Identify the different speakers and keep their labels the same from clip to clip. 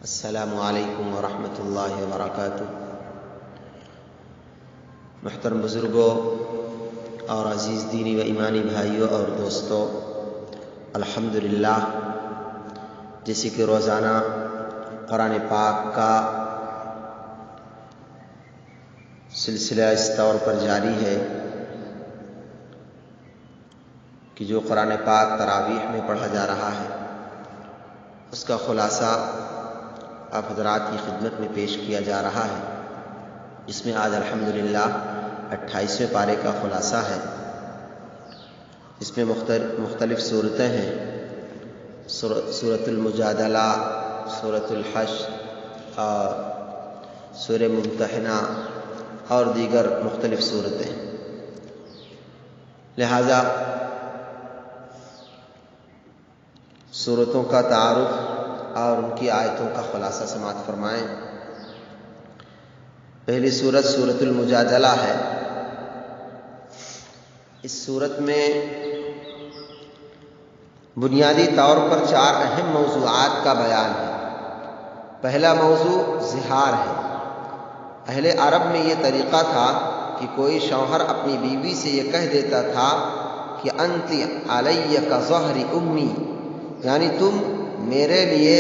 Speaker 1: السلام علیکم ورحمۃ اللہ وبرکاتہ۔ محترم بزرگوں اور عزیز دینی و ایمانی بھائیوں اور دوستوں، الحمدللہ جیسے کہ روزانہ قرآن پاک کا سلسلہ اس طور پر جاری ہے کہ جو قرآن پاک تراویح میں پڑھا جا رہا ہے اس کا خلاصہ آپ حضرات کی خدمت میں پیش کیا جا رہا ہے، جس میں آج الحمدللہ 28ویں پارے کا خلاصہ ہے۔ اس میں مختلف صورتیں ہیں، سورۃ المجادلہ، سورۃ الحشر اور سورہ ممتحنہ اور دیگر مختلف صورتیں، لہذا صورتوں کا تعارف اور ان کی آیتوں کا خلاصہ سماعت فرمائیں۔ پہلی سورت سورۃ المجادلہ ہے۔ اس سورت میں بنیادی طور پر 4 اہم موضوعات کا بیان ہے۔ پہلا موضوع زہار ہے۔ اہل عرب میں یہ طریقہ تھا کہ کوئی شوہر اپنی بیوی سے یہ کہہ دیتا تھا کہ انت علی کظہر امی، یعنی تم میرے لیے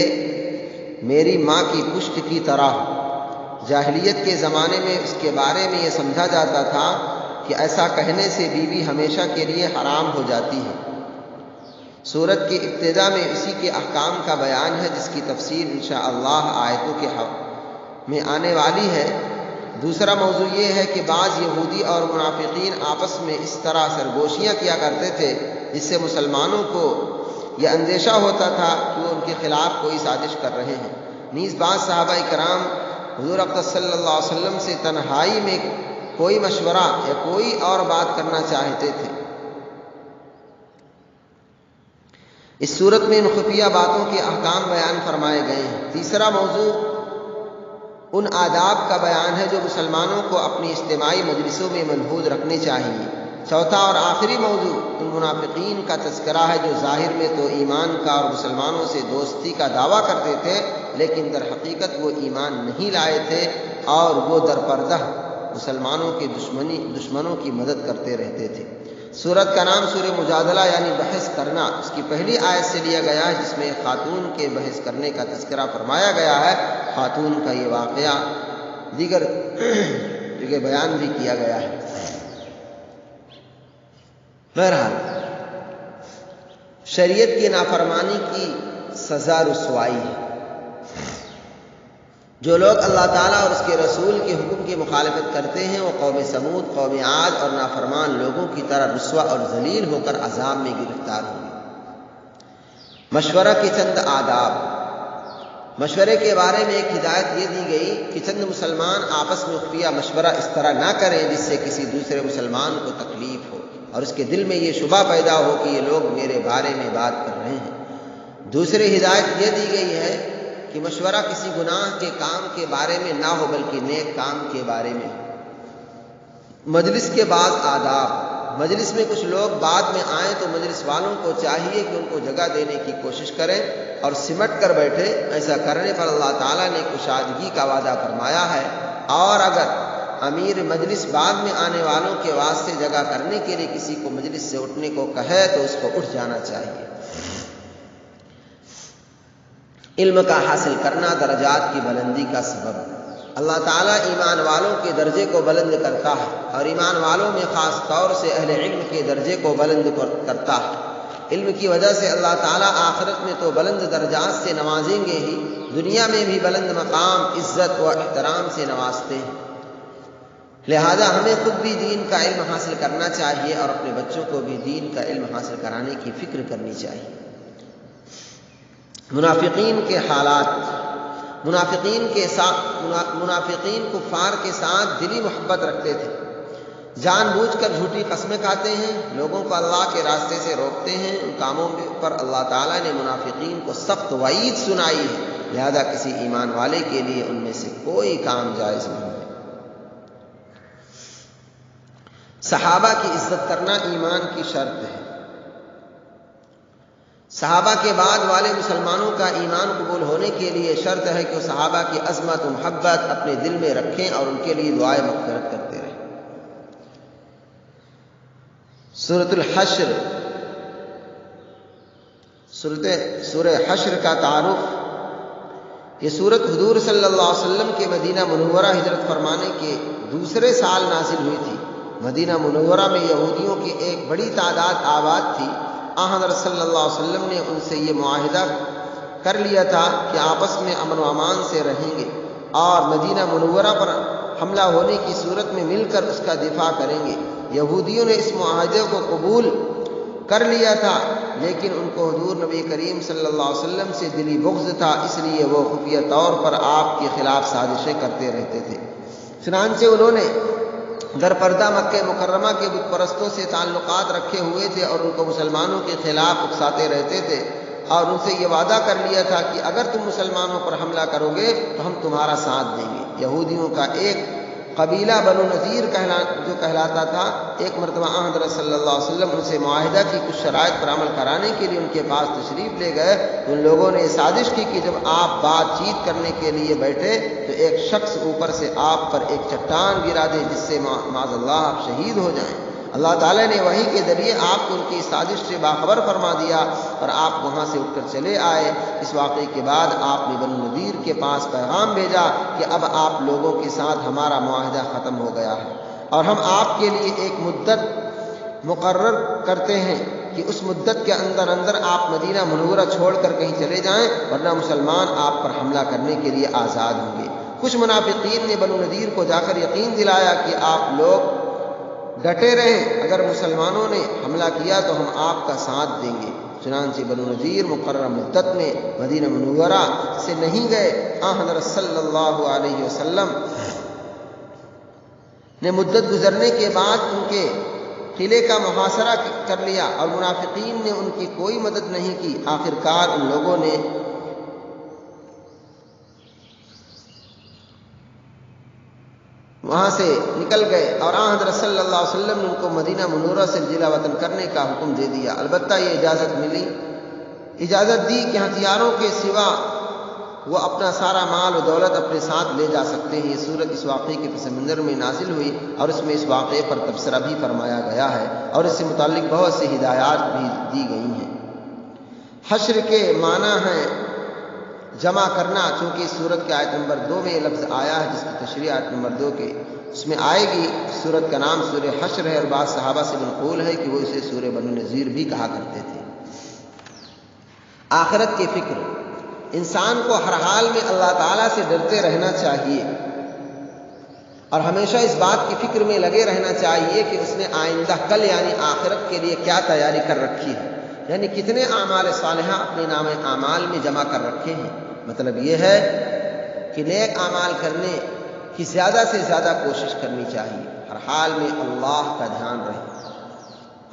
Speaker 1: میری ماں کی پشت کی طرح ہو۔ جاہلیت کے زمانے میں اس کے بارے میں یہ سمجھا جاتا تھا کہ ایسا کہنے سے بیوی ہمیشہ کے لیے حرام ہو جاتی ہے۔ سورت کی ابتدا میں اسی کے احکام کا بیان ہے، جس کی تفصیل انشاءاللہ آیتوں کے میں آنے والی ہے۔ دوسرا موضوع یہ ہے کہ بعض یہودی اور منافقین آپس میں اس طرح سرگوشیاں کیا کرتے تھے جس سے مسلمانوں کو یہ اندیشہ ہوتا تھا کہ وہ ان کے خلاف کوئی سازش کر رہے ہیں۔ نیز بعض صحابہ کرام حضور اقدس صلی اللہ علیہ وسلم سے تنہائی میں کوئی مشورہ یا کوئی اور بات کرنا چاہتے تھے۔ اس صورت میں ان خفیہ باتوں کے احکام بیان فرمائے گئے ہیں۔ تیسرا موضوع ان آداب کا بیان ہے جو مسلمانوں کو اپنی اجتماعی مجلسوں میں ملحوظ رکھنے چاہیے۔ چوتھا اور آخری موضوع ان منافقین کا تذکرہ ہے جو ظاہر میں تو ایمان کا اور مسلمانوں سے دوستی کا دعویٰ کرتے تھے، لیکن در حقیقت وہ ایمان نہیں لائے تھے اور وہ در پردہ مسلمانوں کے دشمنوں کی مدد کرتے رہتے تھے۔ سورت کا نام سورہ مجادلہ یعنی بحث کرنا اس کی پہلی آیت سے لیا گیا ہے، جس میں خاتون کے بحث کرنے کا تذکرہ فرمایا گیا ہے۔ خاتون کا یہ واقعہ دیگر جگہ بیان بھی کیا گیا ہے۔ بہرحال شریعت کی نافرمانی کی سزا رسوائی ہے۔ جو لوگ اللہ تعالیٰ اور اس کے رسول کے حکم کی مخالفت کرتے ہیں وہ قوم سمود، قوم عاد اور نافرمان لوگوں کی طرح رسوا اور ذلیل ہو کر عذاب میں گرفتار ہوں گے۔ مشورہ کے چند آداب۔ مشورے کے بارے میں ایک ہدایت یہ دی گئی کہ چند مسلمان آپس میں خفیہ مشورہ اس طرح نہ کریں جس سے کسی دوسرے مسلمان کو تکلیف ہو اور اس کے دل میں یہ شبہ پیدا ہو کہ یہ لوگ میرے بارے میں بات کر رہے ہیں۔ دوسری ہدایت یہ دی گئی ہے کہ مشورہ کسی گناہ کے کام کے بارے میں نہ ہو بلکہ نیک کام کے بارے میں ہو۔ مجلس کے بعد آداب۔ مجلس میں کچھ لوگ بعد میں آئیں تو مجلس والوں کو چاہیے کہ ان کو جگہ دینے کی کوشش کریں اور سمٹ کر بیٹھے۔ ایسا کرنے پر اللہ تعالیٰ نے کشادگی کا وعدہ فرمایا ہے، اور اگر امیر مجلس بعد میں آنے والوں کے واسطے جگہ کرنے کے لیے کسی کو مجلس سے اٹھنے کو کہے تو اس کو اٹھ جانا چاہیے۔ علم کا حاصل کرنا درجات کی بلندی کا سبب۔ اللہ تعالیٰ ایمان والوں کے درجے کو بلند کرتا ہے اور ایمان والوں میں خاص طور سے اہل علم کے درجے کو بلند کرتا ہے۔ علم کی وجہ سے اللہ تعالیٰ آخرت میں تو بلند درجات سے نوازیں گے ہی، دنیا میں بھی بلند مقام، عزت و احترام سے نوازتے ہیں۔ لہذا ہمیں خود بھی دین کا علم حاصل کرنا چاہیے اور اپنے بچوں کو بھی دین کا علم حاصل کرانے کی فکر کرنی چاہیے۔ منافقین کے حالات۔ منافقین کفار کے ساتھ دلی محبت رکھتے تھے، جان بوجھ کر جھوٹی قسمیں کھاتے ہیں، لوگوں کو اللہ کے راستے سے روکتے ہیں۔ ان کاموں پر اللہ تعالیٰ نے منافقین کو سخت وعید سنائی ہے، لہذا کسی ایمان والے کے لیے ان میں سے کوئی کام جائز نہیں ہے۔ صحابہ کی عزت کرنا ایمان کی شرط ہے۔ صحابہ کے بعد والے مسلمانوں کا ایمان قبول ہونے کے لیے شرط ہے کہ وہ صحابہ کی عظمت و محبت اپنے دل میں رکھیں اور ان کے لیے دعائے مغفرت کرتے رہیں۔ سورۃ الحشر، سورہ حشر کا تعارف، یہ سورت حضور صلی اللہ علیہ وسلم کے مدینہ منورہ ہجرت فرمانے کے دوسرے سال نازل ہوئی تھی۔ مدینہ منورہ میں یہودیوں کی ایک بڑی تعداد آباد تھی۔ حضرت صلی اللہ علیہ وسلم نے ان سے یہ معاہدہ کر لیا تھا کہ آپس میں امن و امان سے رہیں گے اور مدینہ منورہ پر حملہ ہونے کی صورت میں مل کر اس کا دفاع کریں گے۔ یہودیوں نے اس معاہدے کو قبول کر لیا تھا، لیکن ان کو حضور نبی کریم صلی اللہ علیہ وسلم سے دلی بغض تھا، اس لیے وہ خفیہ طور پر آپ کے خلاف سازشیں کرتے رہتے تھے۔ چنانچہ انہوں نے در پردہ مکہ مکرمہ کے بت پرستوں سے تعلقات رکھے ہوئے تھے اور ان کو مسلمانوں کے خلاف اکساتے رہتے تھے، اور ان سے یہ وعدہ کر لیا تھا کہ اگر تم مسلمانوں پر حملہ کرو گے تو ہم تمہارا ساتھ دیں گے۔ یہودیوں کا ایک قبیلہ بنو نذیر جو کہلاتا تھا، ایک مرتبہ حضرت صلی اللہ علیہ وسلم ان سے معاہدہ کی کچھ شرائط پر عمل کرانے کے لیے ان کے پاس تشریف لے گئے تو ان لوگوں نے سازش کی کہ جب آپ بات چیت کرنے کے لیے بیٹھے تو ایک شخص اوپر سے آپ پر ایک چٹان گرا دے جس سے معاذ اللہ آپ شہید ہو جائیں۔ اللہ تعالیٰ نے وحی کے ذریعے آپ کو ان کی سازش سے باخبر فرما دیا اور آپ وہاں سے اٹھ کر چلے آئے۔ اس واقعے کے بعد آپ نے بنو نذیر کے پاس پیغام بھیجا کہ اب آپ لوگوں کے ساتھ ہمارا معاہدہ ختم ہو گیا ہے اور ہم آپ کے لیے ایک مدت مقرر کرتے ہیں کہ اس مدت کے اندر آپ مدینہ منورہ چھوڑ کر کہیں چلے جائیں، ورنہ مسلمان آپ پر حملہ کرنے کے لیے آزاد ہوں گے۔ کچھ منافقین نے بنو نذیر کو جا کر یقین دلایا کہ آپ لوگ ڈٹے رہیں، اگر مسلمانوں نے حملہ کیا تو ہم آپ کا ساتھ دیں گے۔ چنانچہ بنو نذیر مقررہ مدت میں مدینہ منورہ سے نہیں گئے۔ حضرت صلی اللہ علیہ وسلم نے مدت گزرنے کے بعد ان کے قلعے کا محاصرہ کر لیا اور منافقین نے ان کی کوئی مدد نہیں کی۔ آخرکار ان لوگوں نے وہاں سے نکل گئے اور حضرت صلی اللہ علیہ وسلم نے ان کو مدینہ منورہ سے جلا وطن کرنے کا حکم دے دیا۔ البتہ یہ اجازت دی کہ ہتھیاروں کے سوا وہ اپنا سارا مال و دولت اپنے ساتھ لے جا سکتے ہیں۔ یہ صورت اس واقعے کے پس منظر میں نازل ہوئی اور اس میں اس واقعے پر تبصرہ بھی فرمایا گیا ہے اور اس سے متعلق بہت سی ہدایات بھی دی گئی ہیں۔ حشر کے معنی ہیں جمع کرنا، چونکہ اس سورت کے آیت نمبر 2 میں یہ لفظ آیا ہے جس کی تشریح آیت نمبر 2 کے اس میں آئے گی۔ سورت کا نام سورہ حشر ہے اور بعض صحابہ سے منقول ہے کہ وہ اسے سورہ بنو نذیر بھی کہا کرتے تھے۔ آخرت کی فکر، انسان کو ہر حال میں اللہ تعالیٰ سے ڈرتے رہنا چاہیے اور ہمیشہ اس بات کی فکر میں لگے رہنا چاہیے کہ اس نے آئندہ کل یعنی آخرت کے لیے کیا تیاری کر رکھی ہے، یعنی کتنے اعمال صالحہ اپنے نام اعمال میں جمع کر رکھے ہیں۔ مطلب یہ ہے کہ نیک اعمال کرنے کی زیادہ سے زیادہ کوشش کرنی چاہیے، ہر حال میں اللہ کا دھیان رہے۔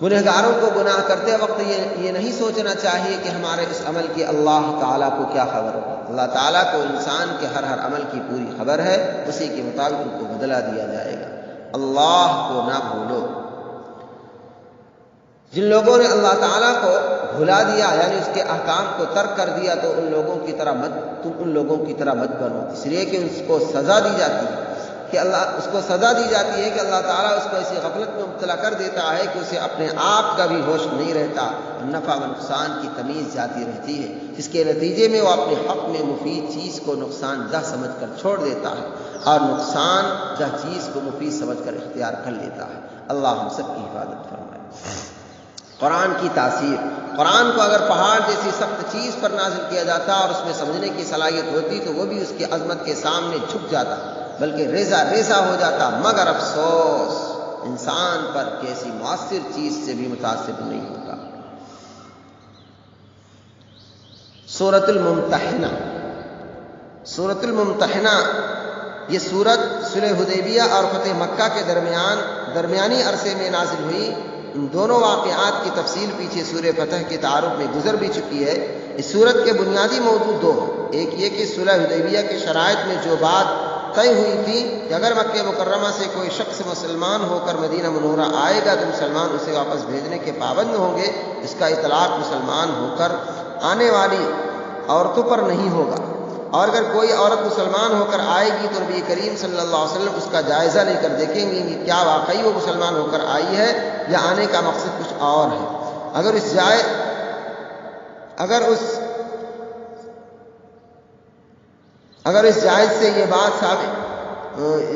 Speaker 1: گنہگاروں کو گناہ کرتے وقت یہ نہیں سوچنا چاہیے کہ ہمارے اس عمل کی اللہ تعالیٰ کو کیا خبر ہے۔ اللہ تعالیٰ کو انسان کے ہر عمل کی پوری خبر ہے، اسی کے مطابق ان کو بدلہ دیا جائے گا۔ اللہ کو نہ بھولو۔ جن لوگوں نے اللہ تعالیٰ کو بھلا دیا یعنی اس کے احکام کو ترک کر دیا تو تم ان لوگوں کی طرح مت بنو، اس لیے کہ اس کو سزا دی جاتی ہے کہ اللہ تعالیٰ اس کو ایسی غفلت میں مبتلا کر دیتا ہے کہ اسے اپنے آپ کا بھی ہوش نہیں رہتا، نفع و نقصان کی تمیز جاتی رہتی ہے، جس کے نتیجے میں وہ اپنے حق میں مفید چیز کو نقصان دہ سمجھ کر چھوڑ دیتا ہے اور نقصان دہ چیز کو مفید سمجھ کر اختیار کر لیتا ہے۔ اللہ ہم سب کی حفاظت فرمائے۔ قرآن کی تاثیر، قرآن کو اگر پہاڑ جیسی سخت چیز پر نازل کیا جاتا اور اس میں سمجھنے کی صلاحیت ہوتی تو وہ بھی اس کی عظمت کے سامنے جھک جاتا بلکہ ریزہ ریزہ ہو جاتا، مگر افسوس انسان پر کیسی مؤثر چیز سے بھی متاثر نہیں ہوتا۔ سورۃ الممتحنہ، سورۃ الممتحنہ یہ سورت صلح حدیبیہ اور فتح مکہ کے درمیانی عرصے میں نازل ہوئی۔ ان دونوں واقعات کی تفصیل پیچھے سورہ فتح کے تعارف میں گزر بھی چکی ہے۔ اس سورت کے بنیادی موضوع دو ہیں، ایک یہ کہ صلح حدیبیہ کے شرائط میں جو بات طے ہوئی تھی کہ اگر مکہ مکرمہ سے کوئی شخص مسلمان ہو کر مدینہ منورہ آئے گا تو مسلمان اسے واپس بھیجنے کے پابند ہوں گے، اس کا اطلاق مسلمان ہو کر آنے والی عورتوں پر نہیں ہوگا، اور اگر کوئی عورت مسلمان ہو کر آئے گی تو نبی کریم صلی اللہ علیہ وسلم اس کا جائزہ لے کر دیکھیں گے کہ کیا واقعی وہ مسلمان ہو کر آئی ہے یا آنے کا مقصد کچھ اور ہے۔ اگر اس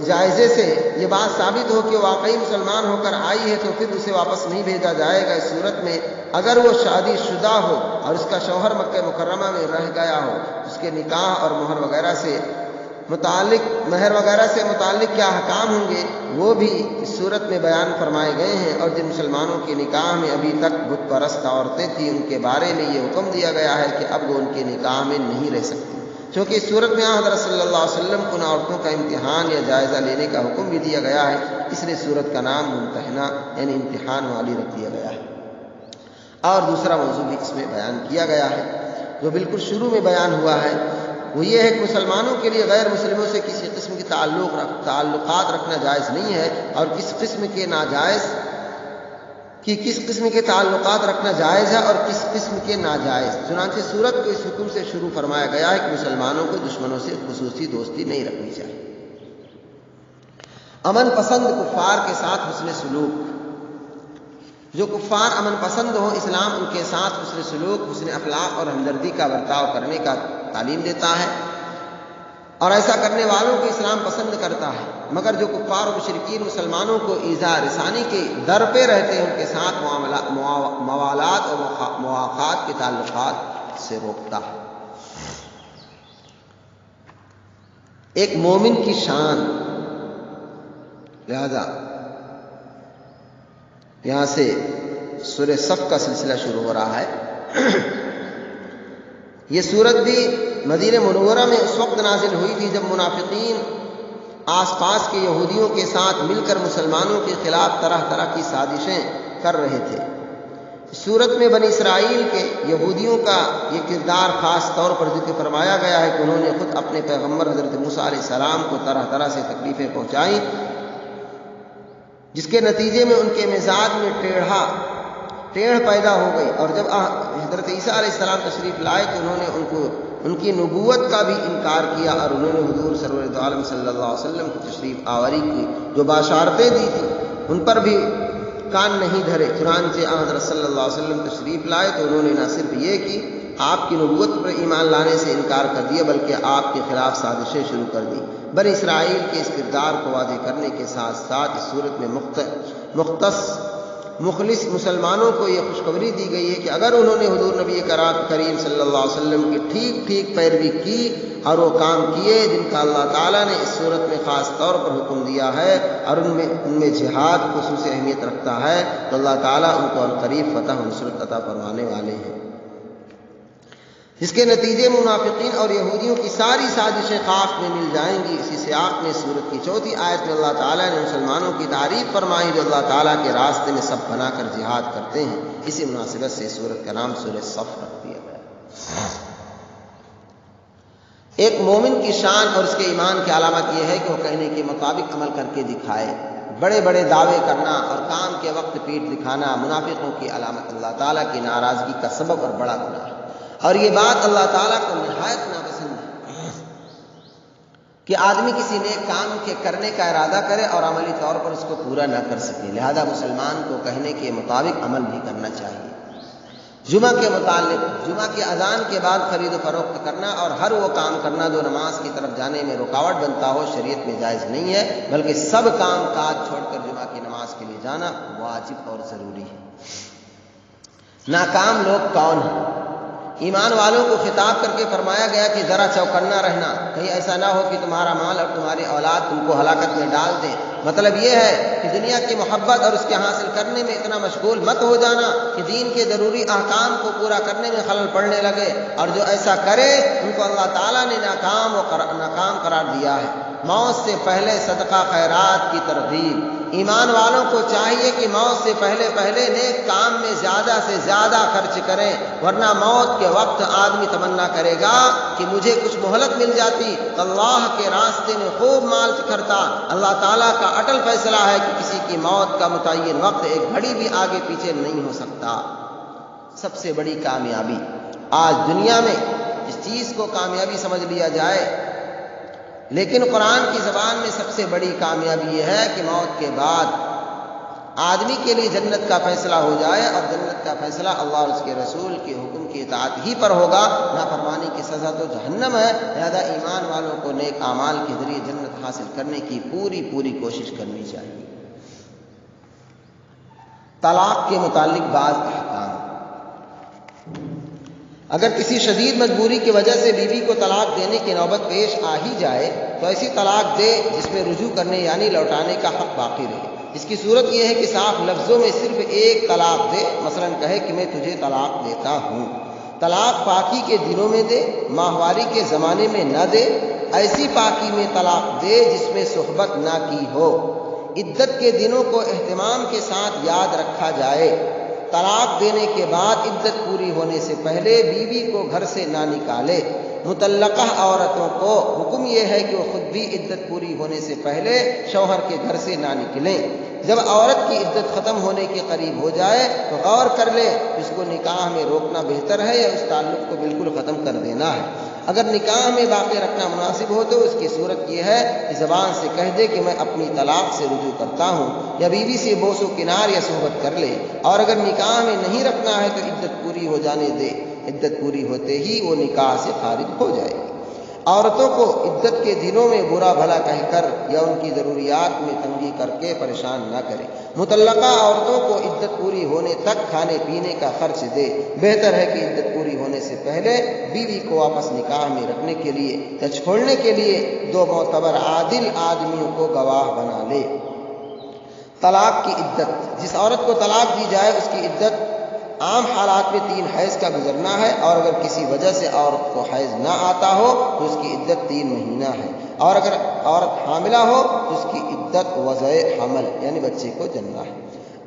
Speaker 1: جائزے سے یہ بات ثابت ہو کہ واقعی مسلمان ہو کر آئی ہے تو پھر اسے واپس نہیں بھیجا جائے گا۔ اس صورت میں اگر وہ شادی شدہ ہو اور اس کا شوہر مکہ مکرمہ میں رہ گیا ہو، اس کے نکاح اور مہر وغیرہ سے متعلق کیا احکام ہوں گے وہ بھی اس صورت میں بیان فرمائے گئے ہیں، اور جن مسلمانوں کے نکاح میں ابھی تک بت پرست عورتیں تھیں ان کے بارے میں یہ حکم دیا گیا ہے کہ اب وہ ان کے نکاح میں نہیں رہ سکتی، چونکہ اس صورت میں حضرت صلی اللہ علیہ وسلم کو ان عورتوں کا امتحان یا جائزہ لینے کا حکم بھی دیا گیا ہے، اس لیے صورت کا نام ممتحنہ یعنی امتحان والی رکھ دیا گیا ہے۔ اور دوسرا موضوع بھی اس میں بیان کیا گیا ہے جو بالکل شروع میں بیان ہوا ہے، وہ یہ ہے کہ مسلمانوں کے لیے غیر مسلموں سے کسی قسم کی تعلقات رکھنا جائز نہیں ہے، اور کس قسم کے تعلقات رکھنا جائز ہے اور کس قسم کے ناجائز۔ چنانچہ سورت کو اس حکم سے شروع فرمایا گیا ہے کہ مسلمانوں کو دشمنوں سے خصوصی دوستی نہیں رکھنی چاہیے۔ امن پسند کفار کے ساتھ حسن سلوک، جو کفار امن پسند ہوں اسلام ان کے ساتھ حسن سلوک، حسن اخلاق اور ہمدردی کا برتاؤ کرنے کا تعلیم دیتا ہے، اور ایسا کرنے والوں کو اسلام پسند کرتا ہے، مگر جو کفار و مشرکین مسلمانوں کو ایذا رسانی کے در پہ رہتے ہیں ان کے ساتھ موالات اور مواقعات کے تعلقات سے روکتا ہے۔ ایک مومن کی شان، لہذا یہاں سے سورہ صف کا سلسلہ شروع ہو رہا ہے۔ یہ سورت بھی مدینہ منورہ میں اس وقت نازل ہوئی تھی جب منافقین آس پاس کے یہودیوں کے ساتھ مل کر مسلمانوں کے خلاف طرح طرح کی سازشیں کر رہے تھے۔ اس سورت میں بنی اسرائیل کے یہودیوں کا یہ کردار خاص طور پر ذکر فرمایا گیا ہے کہ انہوں نے خود اپنے پیغمبر حضرت موسیٰ علیہ السلام کو طرح طرح سے تکلیفیں پہنچائیں، جس کے نتیجے میں ان کے مزاج میں ٹیڑھ پیدا ہو گئی، اور جب حضرت عیسیٰ علیہ السلام تشریف لائے تو انہوں نے ان کی نبوت کا بھی انکار کیا، اور انہوں نے حضور سرور دو عالم صلی اللہ علیہ وسلم کی تشریف آوری کی جو باشارتیں دی تھیں ان پر بھی کان نہیں دھرے۔ چنانچہ حضرت صلی اللہ علیہ وسلم تشریف لائے تو انہوں نے نہ صرف یہ کہ آپ کی نبوت پر ایمان لانے سے انکار کر دیا بلکہ آپ کے خلاف سازشیں شروع کر دی۔ بنی اسرائیل کے اس کردار کو واضح کرنے کے ساتھ ساتھ اس صورت میں مخلص مسلمانوں کو یہ خوشخبری دی گئی ہے کہ اگر انہوں نے حضور نبی کریم صلی اللہ علیہ وسلم کی ٹھیک پیروی کی اور وہ کام کیے جن کا اللہ تعالیٰ نے اس صورت میں خاص طور پر حکم دیا ہے، اور ان میں جہاد خصوصی اہمیت رکھتا ہے، تو اللہ تعالیٰ ان کو عنقریب فتح و نصرت عطا فرمانے والے ہیں، جس کے نتیجے منافقین اور یہودیوں کی ساری سازشیں خاک میں مل جائیں گی۔ اسی سیاق میں سورت کی 4 آیت میں اللہ تعالیٰ نے مسلمانوں کی تعریف فرمائی جو اللہ تعالیٰ کے راستے میں سب بنا کر جہاد کرتے ہیں۔ اسی مناسبت سے سورت کا نام سورہ صف رکھ دیا گیا۔ ایک مومن کی شان اور اس کے ایمان کی علامت یہ ہے کہ وہ کہنے کے مطابق عمل کر کے دکھائے۔ بڑے بڑے دعوے کرنا اور کام کے وقت پیٹ دکھانا منافقوں کی علامت اللہ تعالیٰ کی ناراضگی کا سبب اور بڑا گناہ ہے، اور یہ بات اللہ تعالیٰ کو نہایت ناپسند ہے کہ آدمی کسی نیک کام کے کرنے کا ارادہ کرے اور عملی طور پر اس کو پورا نہ کر سکے، لہذا مسلمان کو کہنے کے مطابق عمل بھی کرنا چاہیے۔ جمعہ کے متعلق جمعہ کی اذان کے بعد خرید و فروخت کرنا اور ہر وہ کام کرنا جو نماز کی طرف جانے میں رکاوٹ بنتا ہو شریعت میں جائز نہیں ہے، بلکہ سب کام کاج چھوڑ کر جمعہ کی نماز کے لیے جانا واجب اور ضروری ہے۔ ناکام لوگ کون ہیں؟ ایمان والوں کو خطاب کر کے فرمایا گیا کہ ذرا چوکنا رہنا، کہیں ایسا نہ ہو کہ تمہارا مال اور تمہاری اولاد تم کو ہلاکت میں ڈال دیں۔ مطلب یہ ہے کہ دنیا کی محبت اور اس کے حاصل کرنے میں اتنا مشغول مت ہو جانا کہ دین کے ضروری احکام کو پورا کرنے میں خلل پڑنے لگے، اور جو ایسا کرے ان کو اللہ تعالیٰ نے ناکام قرار دیا ہے۔ موت سے پہلے صدقہ خیرات کی ترغیب۔ ایمان والوں کو چاہیے کہ موت سے پہلے نیک کام میں زیادہ سے زیادہ خرچ کریں، ورنہ موت کے وقت آدمی تمنا کرے گا کہ مجھے کچھ مہلت مل جاتی، اللہ کے راستے میں خوب مال کرتا۔ اللہ تعالیٰ کا اٹل فیصلہ ہے کہ کسی کی موت کا متعین وقت ایک گھڑی بھی آگے پیچھے نہیں ہو سکتا۔ سب سے بڑی کامیابی آج دنیا میں اس چیز کو کامیابی سمجھ لیا جائے، لیکن قرآن کی زبان میں سب سے بڑی کامیابی یہ ہے کہ موت کے بعد آدمی کے لیے جنت کا فیصلہ ہو جائے، اور جنت کا فیصلہ اللہ اور اس کے رسول کے حکم کی اطاعت ہی پر ہوگا، نافرمانی کی سزا تو جہنم ہے۔ لہذا ایمان والوں کو نیک اعمال کے ذریعے جنت حاصل کرنے کی پوری کوشش کرنی چاہیے۔ طلاق کے متعلق بعض احکام۔ اگر کسی شدید مجبوری کی وجہ سے بیوی کو طلاق دینے کی نوبت پیش آ ہی جائے تو ایسی طلاق دے جس میں رجوع کرنے یعنی لوٹانے کا حق باقی رہے۔ اس کی صورت یہ ہے کہ صاف لفظوں میں صرف ایک طلاق دے، مثلا کہے کہ میں تجھے طلاق دیتا ہوں۔ طلاق پاکی کے دنوں میں دے، ماہواری کے زمانے میں نہ دے۔ ایسی پاکی میں طلاق دے جس میں صحبت نہ کی ہو۔ عدت کے دنوں کو اہتمام کے ساتھ یاد رکھا جائے۔ طلاق دینے کے بعد عدت پوری ہونے سے پہلے بیوی کو گھر سے نہ نکالے۔ مطلقہ عورتوں کو حکم یہ ہے کہ وہ خود بھی عدت پوری ہونے سے پہلے شوہر کے گھر سے نہ نکلیں۔ جب عورت کی عدت ختم ہونے کے قریب ہو جائے تو غور کر لے اس کو نکاح میں روکنا بہتر ہے یا اس تعلق کو بالکل ختم کر دینا ہے۔ اگر نکاح میں باقی رکھنا مناسب ہو تو اس کی صورت یہ ہے کہ زبان سے کہہ دے کہ میں اپنی طلاق سے رجوع کرتا ہوں، یا بیوی سے بوس و کنار یا صحبت کر لے۔ اور اگر نکاح میں نہیں رکھنا ہے تو عدت پوری ہو جانے دے، عدت پوری ہوتے ہی وہ نکاح سے خارج ہو جائے۔ عورتوں کو عدت کے دنوں میں برا بھلا کہہ کر یا ان کی ضروریات میں تنگی کر کے پریشان نہ کرے۔ مطلقہ عورتوں کو عدت پوری ہونے تک کھانے پینے کا خرچ دے۔ بہتر ہے کہ عدت پوری ہونے سے پہلے بیوی کو واپس نکاح میں رکھنے کے لیے یا چھوڑنے کے لیے دو معتبر عادل آدمیوں کو گواہ بنا لے۔ طلاق کی عدت۔ جس عورت کو طلاق دی جائے اس کی عدت عام حالات میں 3 حیض کا گزرنا ہے، اور اگر کسی وجہ سے عورت کو حیض نہ آتا ہو تو اس کی عدت 3 مہینہ ہے، اور اگر عورت حاملہ ہو تو اس کی عدت وضع حمل یعنی بچے کو جننا ہے۔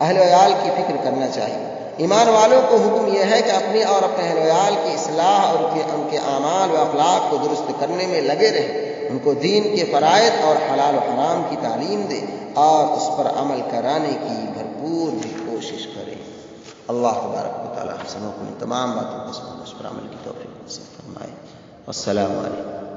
Speaker 1: اہل ویال کی فکر کرنا چاہیے۔ ایمان والوں کو حکم یہ ہے کہ اپنے اور اپنے اہل ویال کی اصلاح اور ان کے اعمال و اخلاق کو درست کرنے میں لگے رہیں، ان کو دین کے فرائض اور حلال و حرام کی تعلیم دے اور اس پر عمل کرانے کی بھرپور بھی کوشش کرے۔ اللہ تبارک و تعالی ہم سب کو تمام باتوں کو سمجھ پر عمل کی توفیق نصیب فرمائے۔ السلام علیکم۔